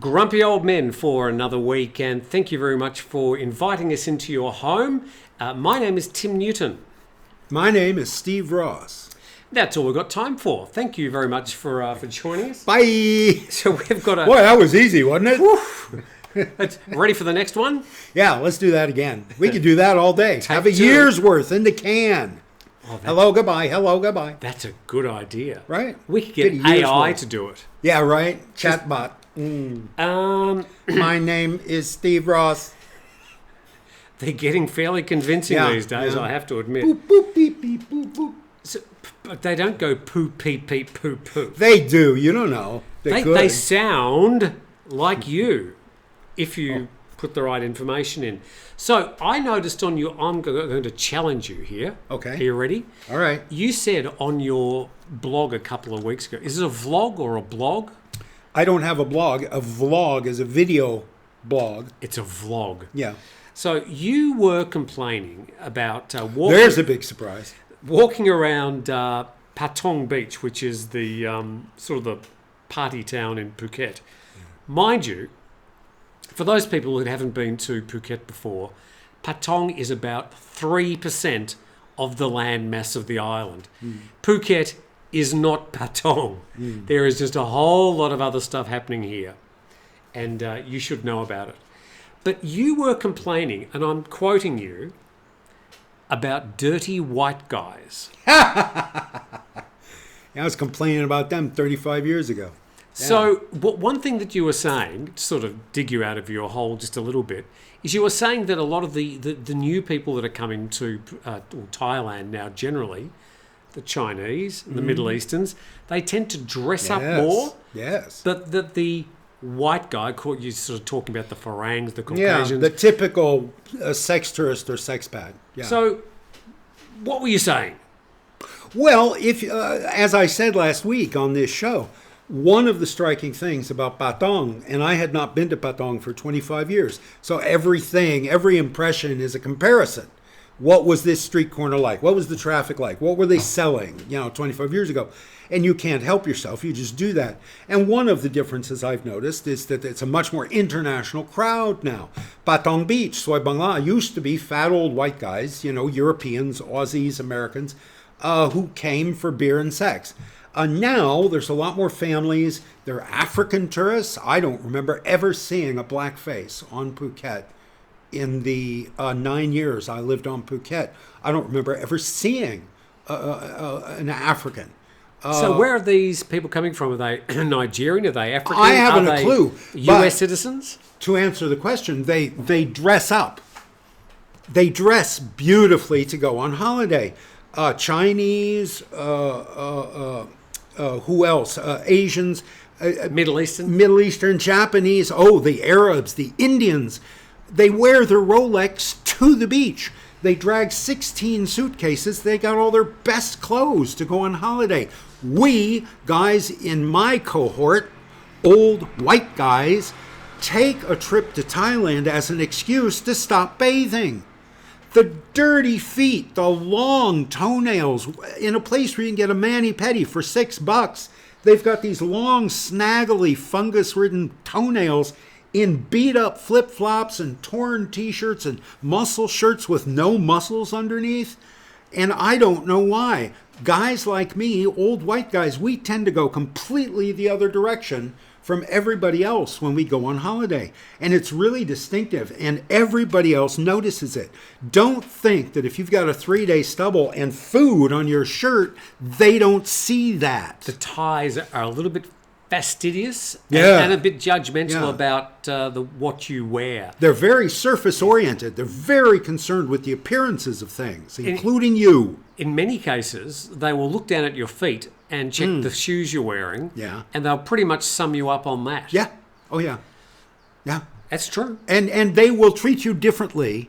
Grumpy old men for another week, and thank you very much for inviting us into your home. My name is Tim Newton. My name is Steve Ross. That's all we've got time for. Thank you very much for joining us. Bye. So we've got a... Boy, that was easy, wasn't it? Ready for the next one? Yeah, let's do that again. We could do that all day. Have a year's worth in the can. Oh, hello, goodbye. Hello, goodbye. That's a good idea. Right? We could get AI to do it. Yeah, right. Chatbot. My name is Steve Ross. They're getting fairly convincing these days, I have to admit. Boop, boop, beep, beep, boop, boop. So, but they don't go poo, peep, peep, poo, poo. They do. You don't know. They sound like you if you put the right information in. So I noticed on your... I'm going to challenge you here. Okay. Are you ready? All right. You said on your blog a couple of weeks ago... Is it a vlog or a blog? I don't have a blog. A vlog is a video blog. It's a vlog. Yeah. So you were complaining about walking... There's a big surprise. Walking around Patong Beach, which is the sort of the party town in Phuket. Mind you, for those people who haven't been to Phuket before, Patong is about 3% of the land mass of the island. Phuket is not Patong. There is just a whole lot of other stuff happening here, and you should know about it. But you were complaining, and I'm quoting you, about dirty white guys. I was complaining about them 35 years ago. Yeah. So one thing that you were saying, to sort of dig you out of your hole just a little bit, is you were saying that a lot of the new people that are coming to Thailand now generally, the Chinese, and the Middle Easterns, they tend to dress up more. Yes. But that the white guy, you sort of talking about the Farangs, the Caucasians. Yeah, the typical sex tourist or sexpat. Yeah. So what were you saying? Well, if as I said last week on this show, one of the striking things about Patong, and I had not been to Patong for 25 years, so every impression is a comparison. What was this street corner like? What was the traffic like? What were they selling, 25 years ago? And you can't help yourself. You just do that. And one of the differences I've noticed is that it's a much more international crowd now. Patong Beach, Soy Bangla, used to be fat old white guys, Europeans, Aussies, Americans, who came for beer and sex. Now there's a lot more families. They're African tourists. I don't remember ever seeing a black face on Phuket. In the 9 years I lived on Phuket, I don't remember ever seeing an African. So where are these people coming from? Are they Nigerian? Are they African? I haven't a clue. U.S. citizens? To answer the question, they dress up. They dress beautifully to go on holiday. Chinese, who else? Asians. Middle Eastern? Middle Eastern, Japanese. Oh, the Arabs, the Indians. They wear their Rolex to the beach. They drag 16 suitcases. They got all their best clothes to go on holiday. We, guys in my cohort, old white guys, take a trip to Thailand as an excuse to stop bathing. The dirty feet, the long toenails, in a place where you can get a mani-pedi for $6. They've got these long, snaggly, fungus-ridden toenails in beat-up flip-flops and torn T-shirts and muscle shirts with no muscles underneath. And I don't know why. Guys like me, old white guys, we tend to go completely the other direction from everybody else when we go on holiday. And it's really distinctive, and everybody else notices it. Don't think that if you've got a 3-day stubble and food on your shirt, they don't see that. The Thais are a little bit fastidious and a bit judgmental about what you wear. They're very surface oriented. They're very concerned with the appearances of things, including you. In many cases, they will look down at your feet and check the shoes you're wearing, and they'll pretty much sum you up on that. Yeah. Oh, yeah. Yeah. That's true. And they will treat you differently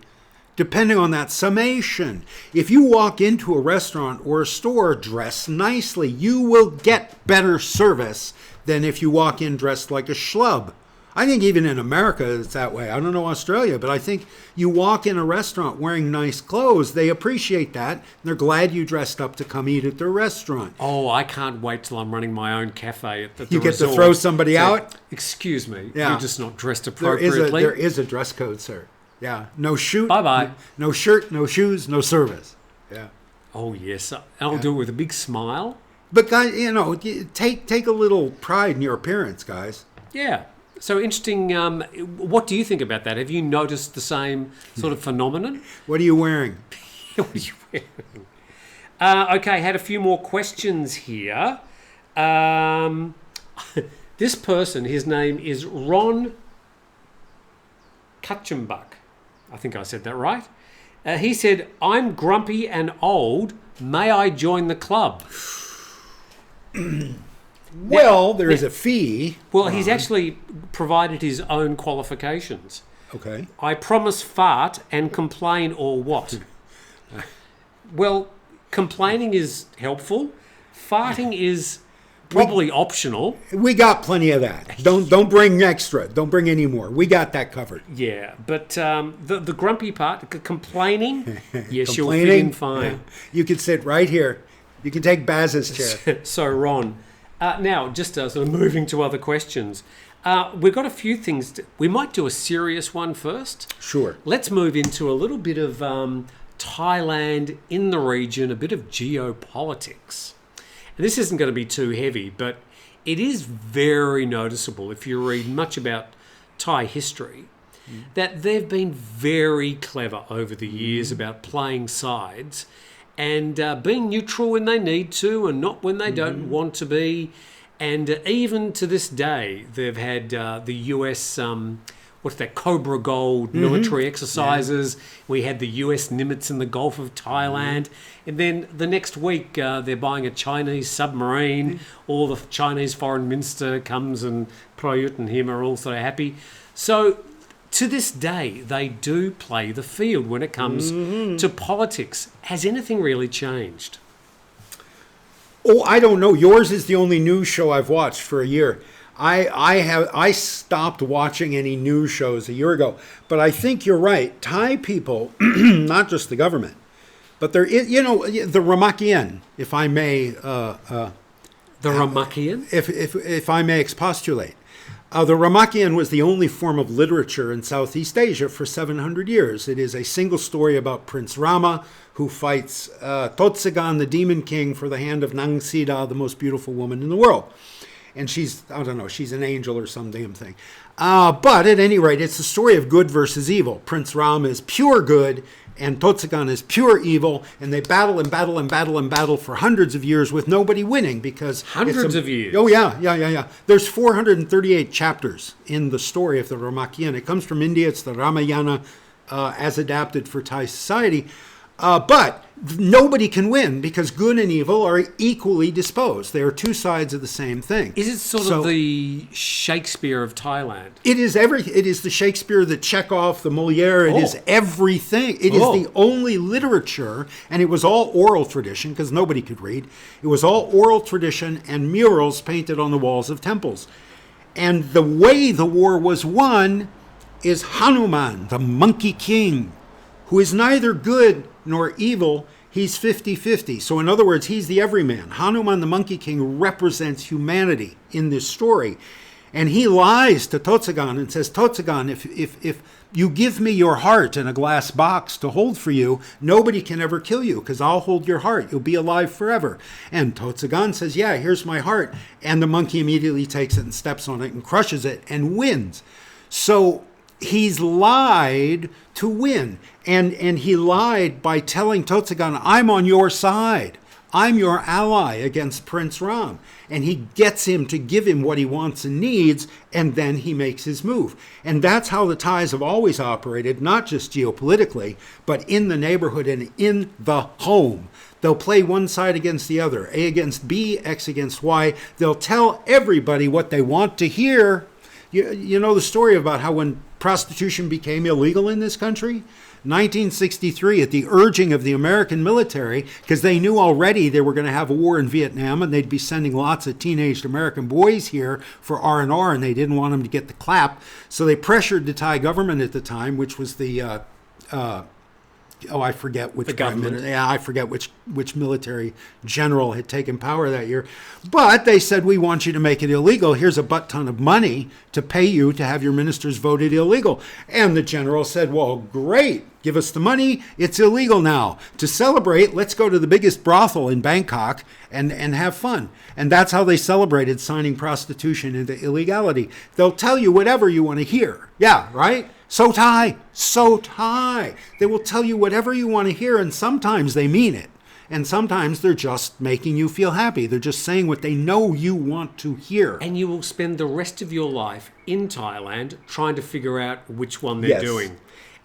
depending on that summation. If you walk into a restaurant or a store dressed nicely, you will get better service than if you walk in dressed like a schlub. I think even in America it's that way. I don't know Australia, but I think you walk in a restaurant wearing nice clothes, they appreciate that. And they're glad you dressed up to come eat at their restaurant. Oh, I can't wait till I'm running my own cafe at the You get resort. to throw somebody out? Excuse me, Yeah. you're just not dressed There appropriately. is a dress code, sir. Yeah. No shoot. Bye-bye. No shirt, no shoes, no service. Yeah. Oh, yes. I'll do it with a big smile. But guys, take a little pride in your appearance, guys. Yeah. So interesting. What do you think about that? Have you noticed the same sort of phenomenon? What are you wearing? What are you wearing? Okay, had a few more questions here. This person, his name is Ron Kutchenbuck. I think I said that right. He said, I'm grumpy and old. May I join the club? Well, there is a fee. Well, he's actually provided his own qualifications. Okay. I promise fart and complain or what? Well, complaining is helpful. Farting is probably optional. We got plenty of that. Don't bring extra. Don't bring any more. We got that covered. Yeah, but the grumpy part, complaining, yes, you'll fit Complaining? in fine. Yeah. You can sit right here. You can take Baz's chair. So, Ron, now just sort of moving to other questions. We've got a few things. We might do a serious one first. Sure. Let's move into a little bit of Thailand in the region, a bit of geopolitics. And this isn't going to be too heavy, but it is very noticeable if you read much about Thai history that they've been very clever over the years about playing sides and being neutral when they need to and not when they don't want to be. And even to this day, they've had the US, what's that, Cobra Gold military exercises. We had the US Nimitz in the Gulf of Thailand. And then the next week, they're buying a Chinese submarine. All the Chinese foreign minister comes and Prayut and him are all sort of happy. So to this day, they do play the field when it comes to politics. Has anything really changed? Oh, I don't know. Yours is the only news show I've watched for a year. I stopped watching any news shows a year ago. But I think you're right. Thai people, not just the government, but there is, the Ramakien, if I may. The Ramakien? If I may expostulate. The Ramakien was the only form of literature in Southeast Asia for 700 years. It is a single story about Prince Rama, who fights Totsagan, the demon king, for the hand of Nang Sida, the most beautiful woman in the world. And she's an angel or some damn thing. But at any rate, it's the story of good versus evil. Prince Ram is pure good, and Totsagan is pure evil, and they battle and battle and battle and battle for hundreds of years with nobody winning because... Hundreds of years? Oh, yeah. There's 438 chapters in the story of the Ramakien. It comes from India. It's the Ramayana as adapted for Thai society. But nobody can win because good and evil are equally disposed. They are two sides of the same thing. Is it sort of the Shakespeare of Thailand? It is It is the Shakespeare, the Chekhov, the Moliere. It is everything. It is the only literature, and it was all oral tradition because nobody could read. It was all oral tradition and murals painted on the walls of temples. And the way the war was won is Hanuman, the monkey king, who is neither good nor evil. He's 50-50. So in other words, he's the everyman. Hanuman the Monkey King represents humanity in this story. And he lies to Totsagan and says, Totsagan, if you give me your heart in a glass box to hold for you, nobody can ever kill you because I'll hold your heart. You'll be alive forever. And Totsagan says, yeah, here's my heart. And the monkey immediately takes it and steps on it and crushes it and wins. So he's lied to win. And he lied by telling Totsagan, I'm on your side. I'm your ally against Prince Ram. And he gets him to give him what he wants and needs, and then he makes his move. And that's how the Thais have always operated, not just geopolitically, but in the neighborhood and in the home. They'll play one side against the other, A against B, X against Y. They'll tell everybody what they want to hear. You know the story about how when prostitution became illegal in this country, 1963, at the urging of the American military, because they knew already they were going to have a war in Vietnam and they'd be sending lots of teenaged American boys here for R&R, and they didn't want them to get the clap. So they pressured the Thai government at the time, which was the I forget which government. I forget which military general had taken power that year. But they said, we want you to make it illegal. Here's a butt ton of money to pay you to have your ministers voted illegal. And the general said, well, great. Give us the money. It's illegal now. To celebrate, let's go to the biggest brothel in Bangkok and have fun. And that's how they celebrated signing prostitution into illegality. They'll tell you whatever you want to hear. Yeah, right? So Thai. They will tell you whatever you want to hear, and sometimes they mean it. And sometimes they're just making you feel happy. They're just saying what they know you want to hear. And you will spend the rest of your life in Thailand trying to figure out which one they're doing.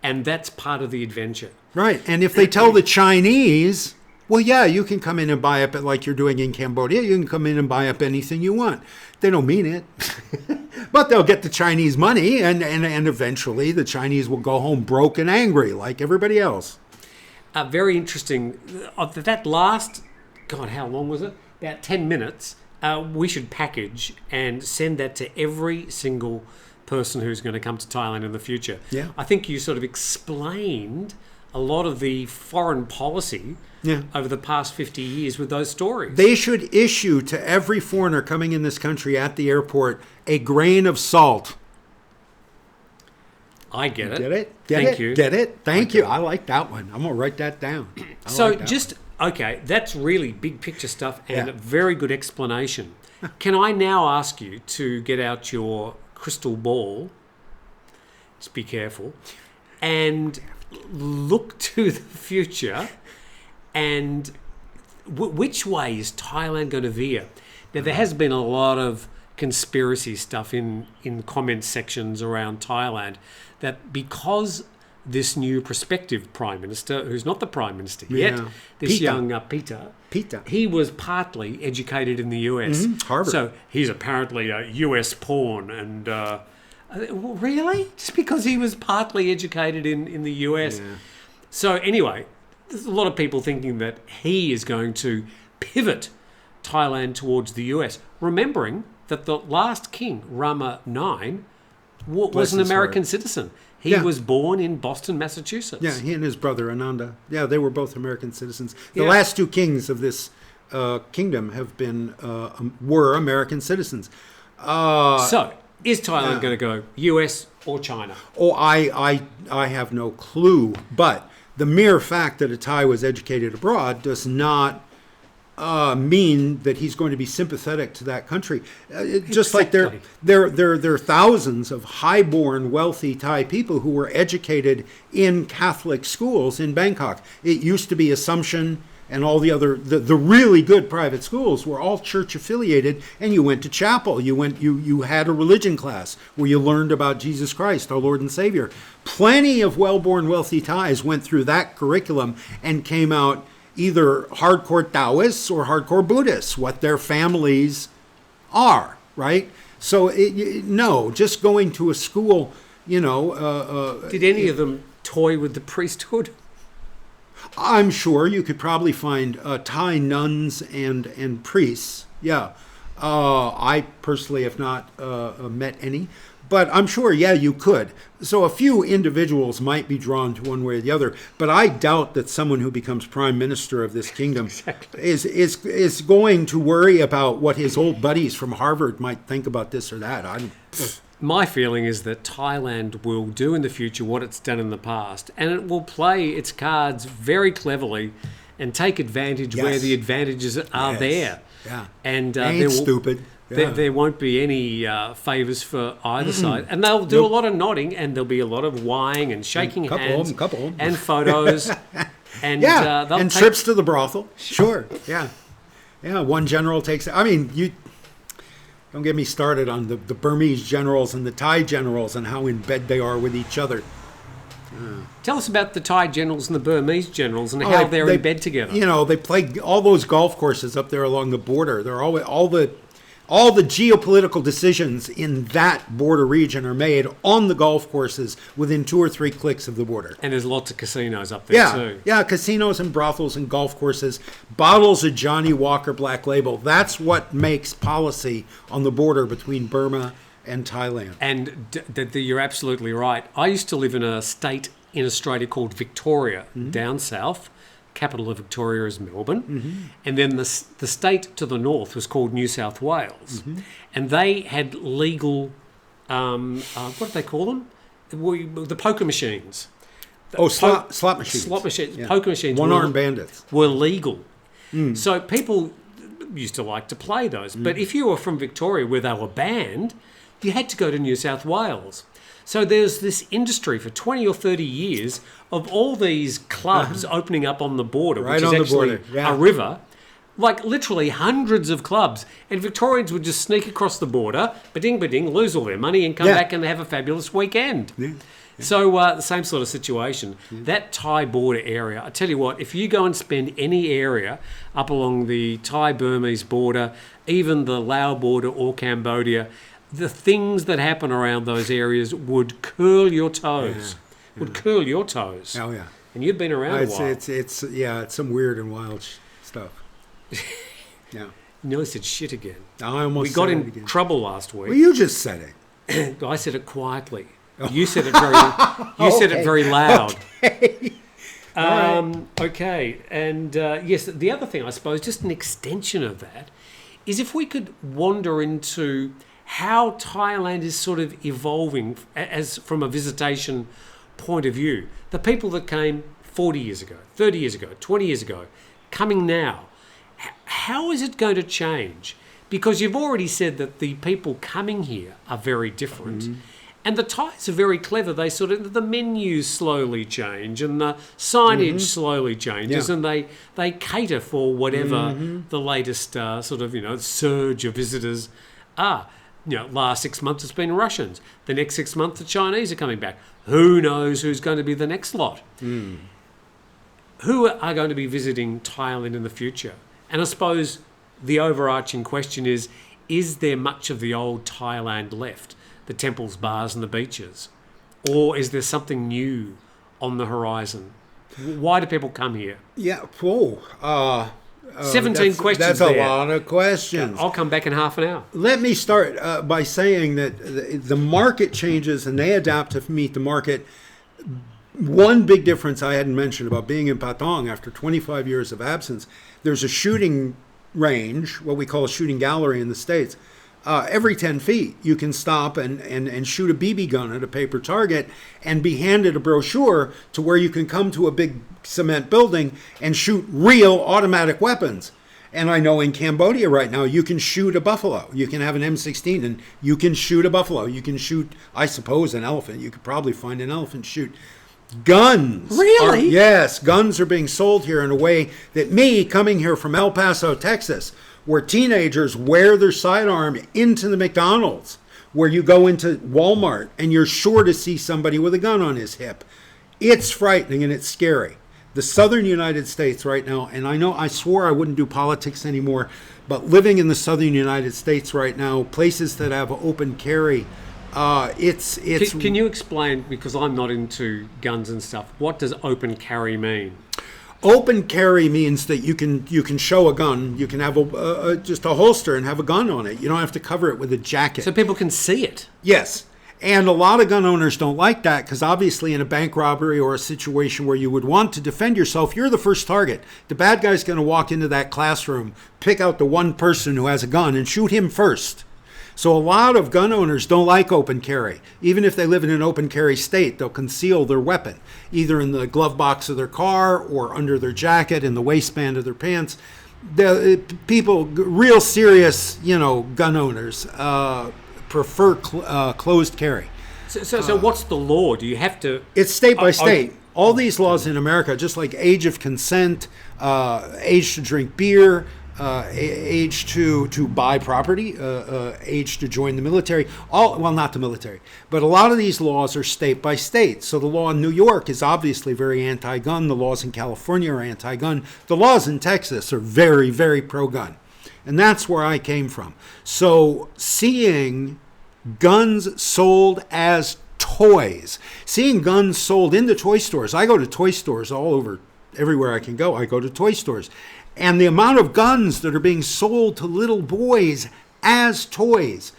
And that's part of the adventure. Right. And if they tell the Chinese, well, yeah, you can come in and buy up it like you're doing in Cambodia. You can come in and buy up anything you want. They don't mean it. But they'll get the Chinese money, and eventually the Chinese will go home broke and angry like everybody else. Very interesting. That last, God, how long was it? About 10 minutes. We should package and send that to every single person who's going to come to Thailand in the future. Yeah. I think you sort of explained a lot of the foreign policy over the past 50 years with those stories. They should issue to every foreigner coming in this country at the airport a grain of salt. I get it. Get it? Thank you. Get it? Thank you. I like that one. I'm going to write that down. Okay, that's really big picture stuff and a very good explanation. Can I now ask you to get out your crystal ball, just be careful, and look to the future, and which way is Thailand going to veer? Now, there has been a lot of conspiracy stuff in comment sections around Thailand, that because this new prospective prime minister, who's not the prime minister yet, this Pita. young Pita, he was partly educated in the US. Harvard. So he's apparently a US pawn. And really? Just because he was partly educated in the US? Yeah. So anyway, there's a lot of people thinking that he is going to pivot Thailand towards the US, remembering that the last king, Rama IX, was an American citizen. He was born in Boston, Massachusetts. Yeah, he and his brother Ananda. Yeah, they were both American citizens. The last two kings of this kingdom were American citizens. So, is Thailand going to go US or China? Oh, I have no clue. But the mere fact that a Thai was educated abroad does not mean that he's going to be sympathetic to that country. Just like there are thousands of high-born, wealthy Thai people who were educated in Catholic schools in Bangkok. It used to be Assumption and all the other, the really good private schools were all church affiliated, and you went to chapel. You had a religion class where you learned about Jesus Christ, our Lord and Savior. Plenty of well-born, wealthy Thais went through that curriculum and came out either hardcore Taoists or hardcore Buddhists, what their families are, right? So, just going to a school, Did any of them toy with the priesthood? I'm sure you could probably find Thai nuns and priests. Yeah. I personally have not met any. But I'm sure, you could. So a few individuals might be drawn to one way or the other, but I doubt that someone who becomes prime minister of this kingdom is going to worry about what his old buddies from Harvard might think about this or that. My feeling is that Thailand will do in the future what it's done in the past, and it will play its cards very cleverly and take advantage where the advantages are there. Yeah. And stupid. Yeah. There won't be any favours for either side. And they'll do a lot of nodding, and there'll be a lot of whying and shaking hands and photos. And and trips to the brothel. Sure, yeah. Yeah, one general takes... you don't get me started on the Burmese generals and the Thai generals and how in bed they are with each other. Tell us about the Thai generals and the Burmese generals and how they're in bed together. They play all those golf courses up there along the border. They're always... All the geopolitical decisions in that border region are made on the golf courses within 2 or 3 clicks of the border. And there's lots of casinos up there too. Yeah, casinos and brothels and golf courses, bottles of Johnny Walker Black Label. That's what makes policy on the border between Burma and Thailand. And you're absolutely right. I used to live in a state in Australia called Victoria, down south. Capital of Victoria is Melbourne. And then the state to the north was called New South Wales. And they had legal, what do they call them? The poker machines. Slot machines. Slot machines. Yeah. Poker machines. One-armed bandits. Were legal. So people used to like to play those. But if you were from Victoria where they were banned, you had to go to New South Wales. So there's this industry for 20 or 30 years of all these clubs opening up on the border, right, which is actually a river. Like literally hundreds of clubs. And Victorians would just sneak across the border, ba-ding, lose all their money and come back and have a fabulous weekend. Yeah. So the same sort of situation. That Thai border area, I tell you what, if you go and spend any area up along the Thai-Burmese border, even the Lao border or Cambodia, the things that happen around those areas would curl your toes. Would curl your toes. Oh, yeah. And you've been around a while. It's some weird and wild stuff. Yeah. You nearly said shit again. I almost We got in trouble last week. Well, you just said it. I said it quietly. You said it very. Said it very loud. Okay. Okay. And yes, the other thing, I suppose, just an extension of that, is if we could wander into how Thailand is sort of evolving as from a visitation point of view. The people that came 40 years ago, 30 years ago, 20 years ago, coming now, how is it going to change? Because you've already said that the people coming here are very different. And the Thais are very clever. They sort of, the menus slowly change and the signage slowly changes and they cater for whatever the latest sort of, surge of visitors are. Last 6 months it's been Russians. The next 6 months the Chinese are coming back. Who knows who's going to be the next lot? Who are going to be visiting Thailand in the future? And I suppose the overarching question is there much of the old Thailand left? The temples, bars and the beaches? Or is there something new on the horizon? Why do people come here? Yeah, 17 questions. That's a lot of questions. I'll come back in half an hour. Let me start by saying that the market changes and they adapt to meet the market. One big difference I hadn't mentioned about being in Patong after 25 years of absence, there's a shooting range, what we call a shooting gallery in the States. Every 10 feet, you can stop and shoot a BB gun at a paper target and be handed a brochure to where you can come to a big cement building and shoot real automatic weapons. And I know in Cambodia right now, you can shoot a buffalo. You can have an M16 and you can shoot a buffalo. You can shoot, I suppose, an elephant. You could probably find an elephant shoot. Guns. Really? Yes, guns are being sold here in a way that me, coming here from El Paso, Texas, where teenagers wear their sidearm into the McDonald's, where you go into Walmart and you're sure to see somebody with a gun on his hip. It's frightening and it's scary. The southern United States right now, and I swore I wouldn't do politics anymore, but living in the southern United States right now, places that have open carry, it's. Can you explain, because I'm not into guns and stuff, what does open carry mean? Open carry means that you can show a gun. You can have just a holster and have a gun on it. You don't have to cover it with a jacket. So people can see it. Yes. And a lot of gun owners don't like that because obviously in a bank robbery or a situation where you would want to defend yourself, you're the first target. The bad guy's going to walk into that classroom, pick out the one person who has a gun and shoot him first. So a lot of gun owners don't like open carry. Even if they live in an open carry state, they'll conceal their weapon, either in the glove box of their car or under their jacket, in the waistband of their pants. The people, real serious, gun owners, prefer closed carry. So what's the law? Do you have to... It's state by state. All these laws in America, just like age of consent, age to drink beer, age to buy property, age to join the military. Not the military, but a lot of these laws are state by state. So the law in New York is obviously very anti-gun. The laws in California are anti-gun. The laws in Texas are very, very pro-gun. And that's where I came from. So seeing guns sold as toys, seeing guns sold in the toy stores. I go to toy stores all over, everywhere I can go. I go to toy stores. And the amount of guns that are being sold to little boys as toys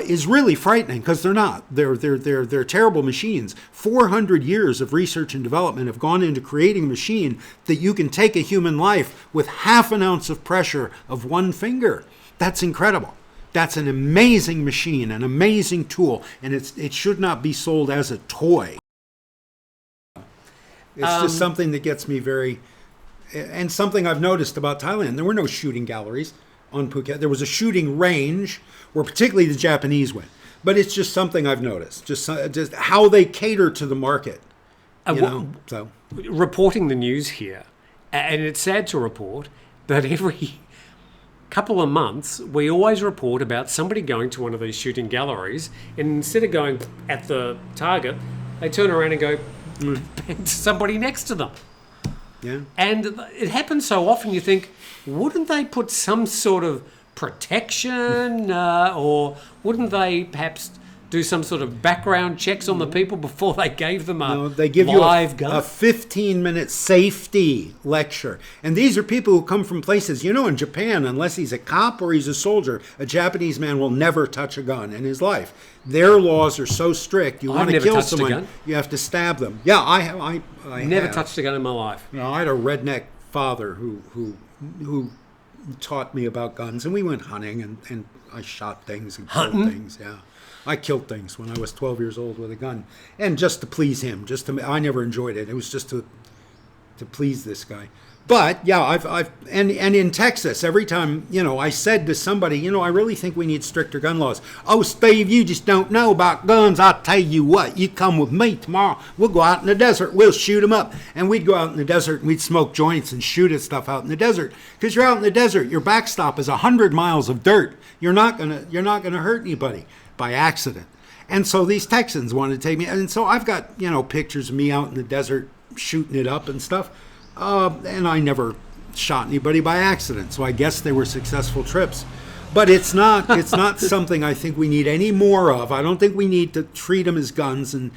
is really frightening, because they're not. They're terrible machines. 400 years of research and development have gone into creating a machine that you can take a human life with half an ounce of pressure of one finger. That's incredible. That's an amazing machine, an amazing tool, and it should not be sold as a toy. It's just something that gets me very, and something I've noticed about Thailand. There were no shooting galleries on Phuket. There was a shooting range where particularly the Japanese went. But it's just something I've noticed, just how they cater to the market. So reporting the news here, and it's sad to report that every couple of months we always report about somebody going to one of these shooting galleries, and instead of going at the target, they turn around and go to somebody next to them. Yeah. And it happens so often, you think, wouldn't they put some sort of protection or wouldn't they perhaps do some sort of background checks on the people before they gave them they give live you gun? A 15-minute safety lecture. And these are people who come from places, in Japan, unless he's a cop or he's a soldier, a Japanese man will never touch a gun in his life. Their laws are so strict. You want to kill someone, you have to stab them. Yeah, I never touched a gun in my life. I had a redneck father who taught me about guns, and we went hunting, and I shot things and killed things. Yeah, I killed things when I was 12 years old with a gun, and just to please him. I never enjoyed it. It was just to please this guy. But yeah, I've in Texas, every time I said to somebody, I really think we need stricter gun laws. Oh, Steve, you just don't know about guns. I'll tell you what, you come with me tomorrow. We'll go out in the desert. We'll shoot them up. And we'd go out in the desert and we'd smoke joints and shoot at stuff out in the desert. Because you're out in the desert, your backstop is 100 miles of dirt. You're not gonna hurt anybody by accident. And so these Texans wanted to take me, and so I've got pictures of me out in the desert shooting it up and stuff. And I never shot anybody by accident, so I guess they were successful trips. But it's not something I think we need any more of. I don't think we need to treat them as guns and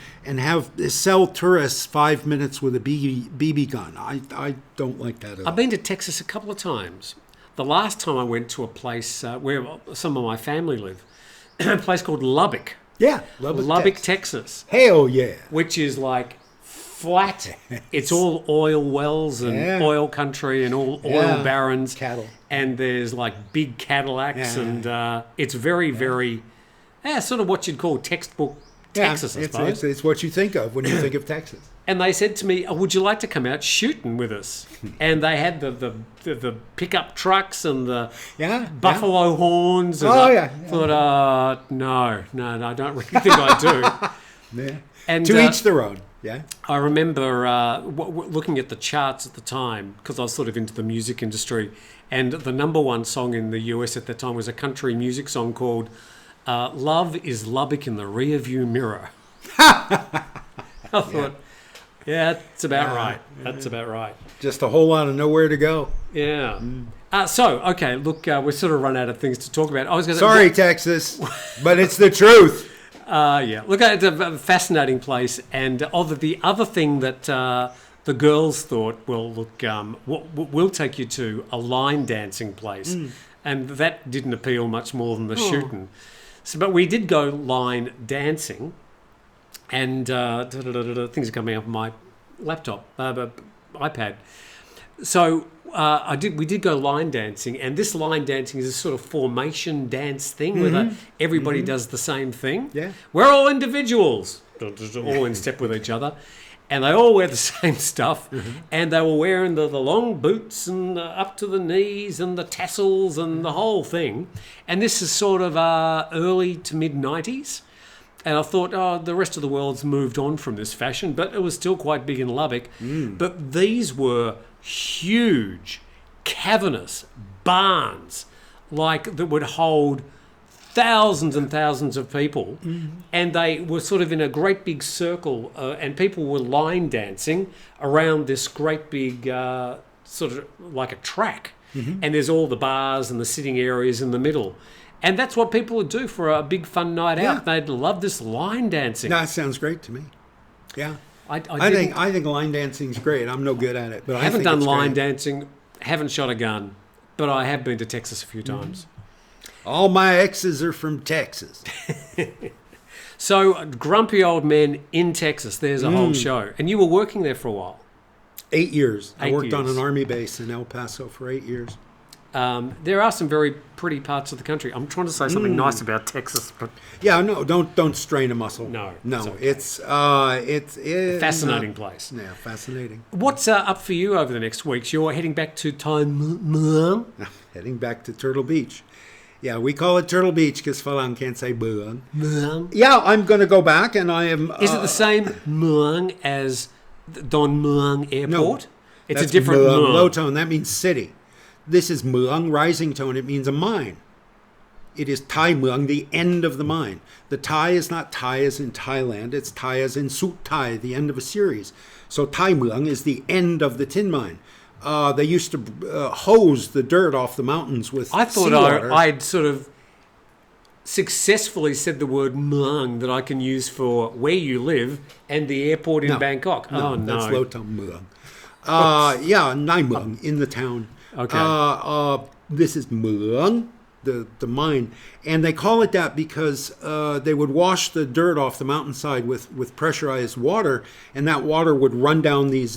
sell tourists 5 minutes with a BB gun. I don't like that at all. I've been to Texas a couple of times. The last time I went to a place where some of my family live, a place called Lubbock. Yeah, Lubbock, Texas. Hell yeah. Which is like flat. It's all oil wells and oil country and all oil barons. Cattle. And there's like big Cadillacs and it's very, very, sort of what you'd call textbook Texas, I suppose. It's what you think of when you think of Texas. And they said to me, would you like to come out shooting with us? And they had the pickup trucks and the buffalo horns. And I thought, no, I don't really think I do. Yeah. And to each their own. Yeah. I remember looking at the charts at the time, because I was sort of into the music industry, and the number one song in the US at that time was a country music song called Love is Lubbock in the Rearview Mirror. I thought, that's about right. That's about right. Just a whole lot of nowhere to go. Yeah. Okay, look, we're sort of run out of things to talk about. I was going to Sorry, Texas, but it's the truth. Look, it's a fascinating place. And the other thing that the girls thought, well, look, we'll take you to a line dancing place. And that didn't appeal much more than the shooting. So, but we did go line dancing. And things are coming up on my laptop, iPad. So we did go line dancing, and this line dancing is a sort of formation dance thing where everybody does the same thing. Yeah, we're all individuals, all in step with each other, and they all wear the same stuff, and they were wearing the long boots and up to the knees and the tassels and the whole thing. And this is sort of early to mid 90s. And I thought, the rest of the world's moved on from this fashion, but it was still quite big in Lubbock. But these were huge, cavernous barns, that would hold thousands and thousands of people. And they were sort of in a great big circle, and people were line dancing around this great big, sort of like a track. and there's all the bars and the sitting areas in the middle. And that's what people would do for a big fun night out. They'd love this line dancing. That sounds great to me. Yeah. I think line dancing's great. I'm no good at it, but I haven't think done it's line great. dancing, haven't shot a gun, but I have been to Texas a few times. All my exes are from Texas. So, grumpy old men in Texas, there's a whole show. And you were working there for a while. 8 years. I worked on years. an army base in El Paso for 8 years. There are some very pretty parts of the country. I'm trying to say something nice about Texas, but Yeah, no, don't strain a muscle. No, no, it's okay. it's fascinating place. Yeah, fascinating. What's up for you over the next weeks? You're heading back to Thailand. Heading back to Turtle Beach. Yeah, we call it Turtle Beach because Falang can't say Buang. Yeah, I'm going to go back, and I am. Is it the same Muang as Don Muang Airport? It's that's a different Muang. Low Muang. tone. That means city. This is Muang, rising tone. It means a mine. It is Thai Muang, the end of the mine. The Thai is not Thai as in Thailand. It's Thai as in Sut Thai, the end of a series. So Thai Muang is the end of the tin mine. They used to hose the dirt off the mountains with I thought seawater. I'd sort of successfully said the word Muang that I can use for where you live and the airport in Bangkok. No, Oh, no. that's low tone Muang. Yeah, Nai Muang in the town. Okay. This is Muang, the mine, and they call it that because they would wash the dirt off the mountainside with pressurized water, and that water would run down these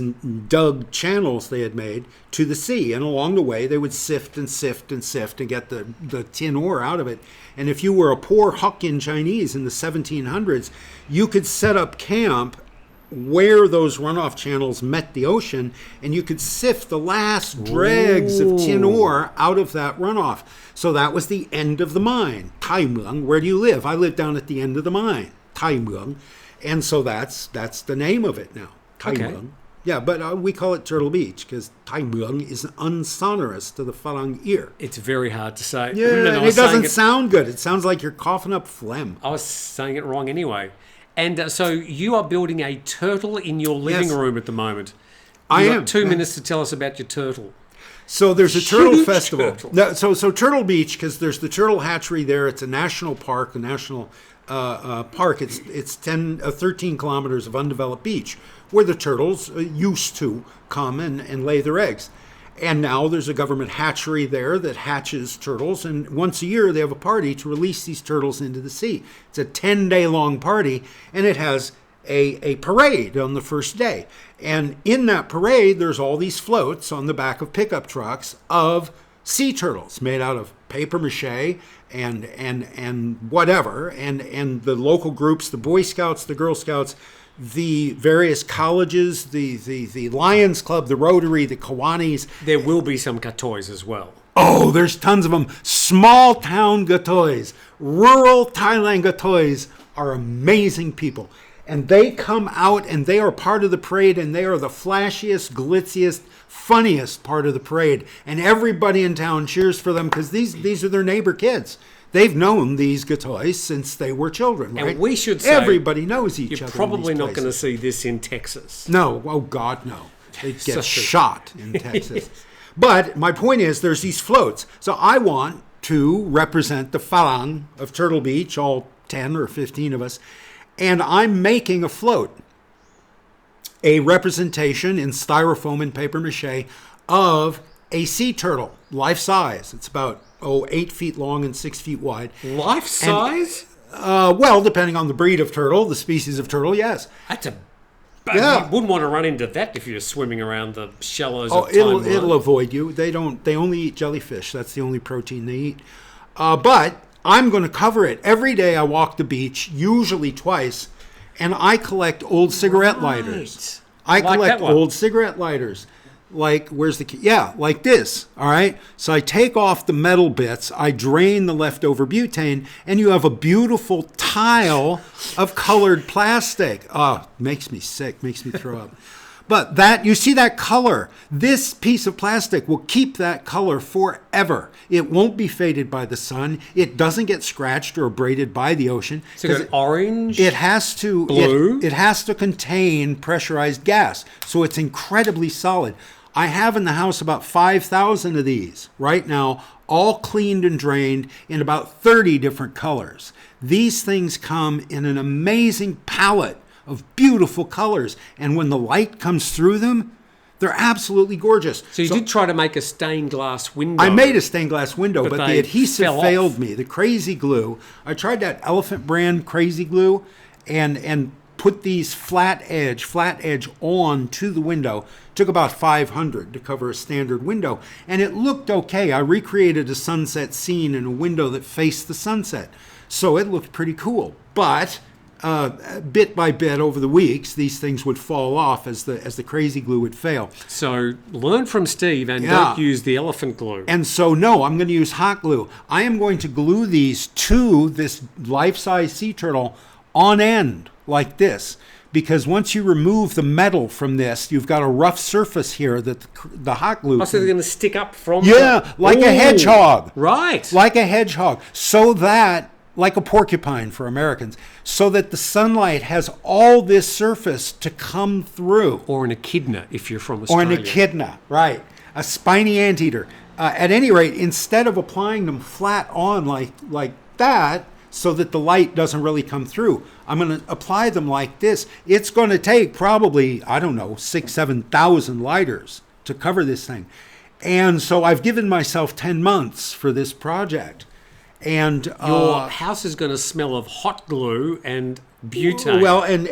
dug channels they had made to the sea, and along the way they would sift and sift and sift and get the tin ore out of it. And if you were a poor Hokkien Chinese in the 1700s, you could set up camp where those runoff channels met the ocean, and you could sift the last dregs of tin ore out of that runoff. So that was the end of the mine. Thai Muang, where do you live? I live down at the end of the mine, Thai Muang. And so that's the name of it now, Thai Muang. Yeah, but we call it Turtle Beach because Thai Muang is unsonorous to the Falang ear. It's very hard to say. Yeah, and it doesn't sound good. It sounds like you're coughing up phlegm. I was saying it wrong anyway. And so you are building a turtle in your living room at the moment. I am. Got 2 minutes to tell us about your turtle. So there's a turtle Huge festival. turtle. No, so Turtle Beach, because there's the turtle hatchery there. It's a national park, a national park. It's 13 kilometers of undeveloped beach where the turtles used to come and lay their eggs. And now there's a government hatchery there that hatches turtles. And once a year, they have a party to release these turtles into the sea. It's a 10-day long party, and it has a parade on the first day. And in that parade, there's all these floats on the back of pickup trucks of sea turtles made out of paper mache and whatever. And the local groups, the Boy Scouts, the Girl Scouts, the various colleges, the Lions Club, the Rotary, the Kiwanis. There will be some katois as well. Oh, there's tons of them. Small town gatois, rural Thailand gatois are amazing people. And they come out and they are part of the parade, and they are the flashiest, glitziest, funniest part of the parade. And everybody in town cheers for them because these are their neighbor kids. They've known these gatois since they were children, right? And we should say everybody knows each other. You're probably in these not going to places. see this in Texas. No, oh God, no. They get So- shot in Texas. But my point is, there's these floats. So I want to represent the Falang of Turtle Beach, all 10 or 15 of us, and I'm making a float, a representation in styrofoam and paper mache of a sea turtle, life size. It's about 8 feet long and 6 feet wide. Life size? Well, depending on the breed of turtle, the species of turtle, yes. That's a... Yeah. You wouldn't want to run into that if you're swimming around the shallows Oh, of Thailand. it'll avoid you. They only eat jellyfish. That's the only protein they eat. But I'm going to cover it. Every day I walk the beach, usually twice, and I collect old cigarette lighters. I Like collect that one. old cigarette lighters. Like, where's the key? Yeah, like this, all right? So I take off the metal bits, I drain the leftover butane, and you have a beautiful tile of colored plastic. Oh, makes me sick, makes me throw up. But that, you see that color? This piece of plastic will keep that color forever. It won't be faded by the sun. It doesn't get scratched or abraded by the ocean. So it's orange? It has to Blue? It has to contain pressurized gas, so it's incredibly solid. I have in the house about 5,000 of these right now, all cleaned and drained in about 30 different colors. These things come in an amazing palette of beautiful colors. And when the light comes through them, they're absolutely gorgeous. So you did try to make a stained glass window. I made a stained glass window, but the adhesive failed off. me. The Crazy Glue. I tried that Elephant brand Crazy Glue and put these flat edge on to the window. Took about 500 to cover a standard window, and it looked okay. I recreated a sunset scene in a window that faced the sunset, so it looked pretty cool. But bit by bit over the weeks, these things would fall off as the Crazy Glue would fail. So learn from Steve and don't use the elephant glue. And so no, I'm going to use hot glue. I am going to glue these to this life-size sea turtle on end like this, because once you remove the metal from this, you've got a rough surface here that the hot glue. Oh, so they're going to stick up from. Yeah, like a hedgehog. Right. Like a hedgehog, so that. Like a porcupine for Americans, so that the sunlight has all this surface to come through. Or an echidna, if you're from Australia. Or an echidna, right. A spiny anteater. At any rate, instead of applying them flat on like that, so that the light doesn't really come through, I'm going to apply them like this. It's going to take probably, 6,000-7,000 lighters to cover this thing. And so I've given myself 10 months for this project. And your house is going to smell of hot glue and butane. Well, and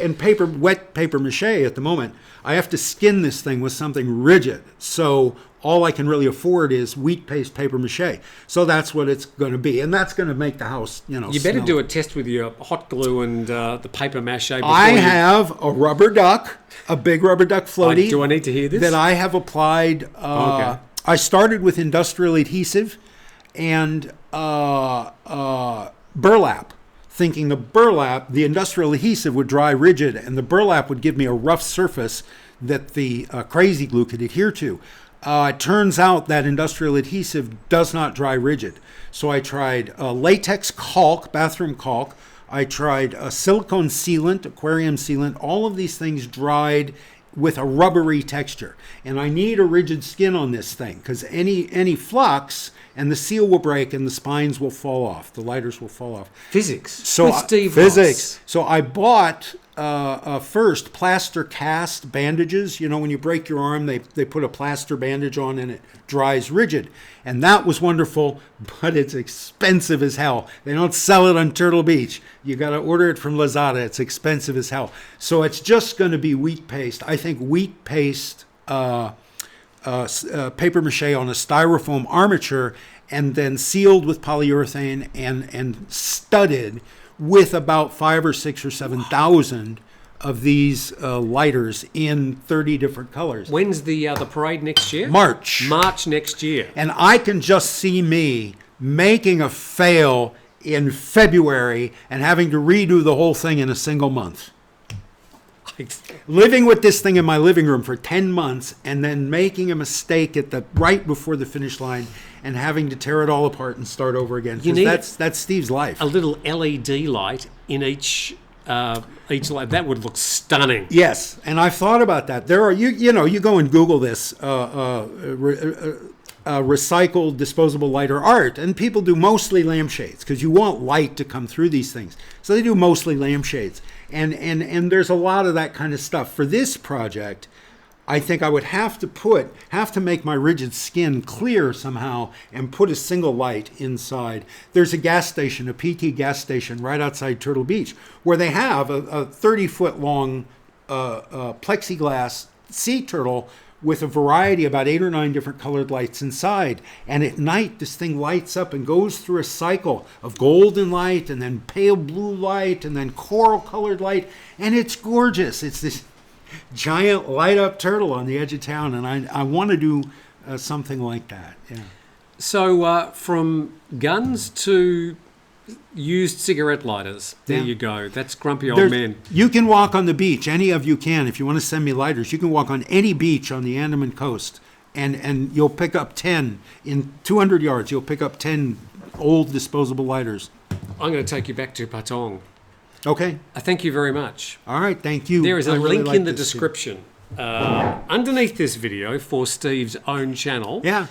wet paper mache at the moment. I have to skin this thing with something rigid. So all I can really afford is wheat paste paper mache. So that's what it's going to be. And that's going to make the house, You better smell. do a test with your hot glue and the paper mache. I have a rubber duck, a big rubber duck floaty. Do I need to hear this? That I have applied. Okay. I started with industrial adhesive and burlap, thinking the industrial adhesive would dry rigid and the burlap would give me a rough surface that the Crazy Glue could adhere to. It turns out that industrial adhesive does not dry rigid. So I tried latex caulk, bathroom caulk. I tried a silicone sealant, aquarium sealant. All of these things dried with a rubbery texture. And I need a rigid skin on this thing because any flux and the seal will break and the spines will fall off. The lighters will fall off. Physics. So with Steve physics. Ross. So I bought first plaster cast bandages. When you break your arm, they put a plaster bandage on and it dries rigid. And that was wonderful, but it's expensive as hell. They don't sell it on Turtle Beach. You got to order it from Lazada. It's expensive as hell. So it's just going to be wheat paste. I think wheat paste, paper mache on a styrofoam armature and then sealed with polyurethane and studded with about 5,000 or 6,000 or 7,000 of these lighters in 30 different colors. When's the parade next year? March next year. And I can just see me making a fail in February and having to redo the whole thing in a single month. Living with this thing in my living room for 10 months and then making a mistake right before the finish line and having to tear it all apart and start over again. That's Steve's life. A little LED light in each light. That would look stunning. Yes, and I've thought about that. There are you go and Google this recycled disposable lighter art, and people do mostly lampshades because you want light to come through these things. So they do mostly lampshades, and there's a lot of that kind of stuff. For this project, I think I would have to make my rigid skin clear somehow and put a single light inside. There's a gas station, a PT gas station right outside Turtle Beach, where they have a 30-foot long plexiglass sea turtle with a variety, about 8 or 9 different colored lights inside. And at night, this thing lights up and goes through a cycle of golden light and then pale blue light and then coral colored light. And it's gorgeous. It's this giant light up turtle on the edge of town. And I want to do something like that. Yeah. So from guns to used cigarette lighters. There you go. That's grumpy old men. You can walk on the beach. Any of you can. If you want to send me lighters, you can walk on any beach on the Andaman coast, and you'll pick up 10 in 200 yards. You'll pick up 10 old disposable lighters. I'm going to take you back to Patong. Okay. Thank you very much. All right. Thank you. There is a really link like in the this description underneath this video for Steve's own channel. Yeah.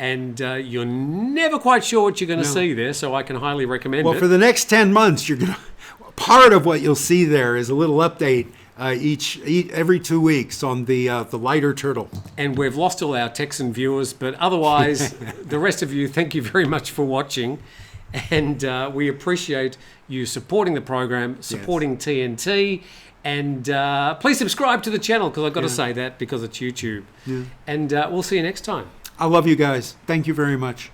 And you're never quite sure what you're going to see there, so I can highly recommend it. Well, for the next 10 months, you're going to... Part of what you'll see there is a little update every 2 weeks on the lighter turtle. And we've lost all our Texan viewers, but otherwise, the rest of you, thank you very much for watching. And we appreciate you supporting the program, supporting TNT. And please subscribe to the channel, because I've got to say that because it's YouTube. Yeah. And we'll see you next time. I love you guys. Thank you very much.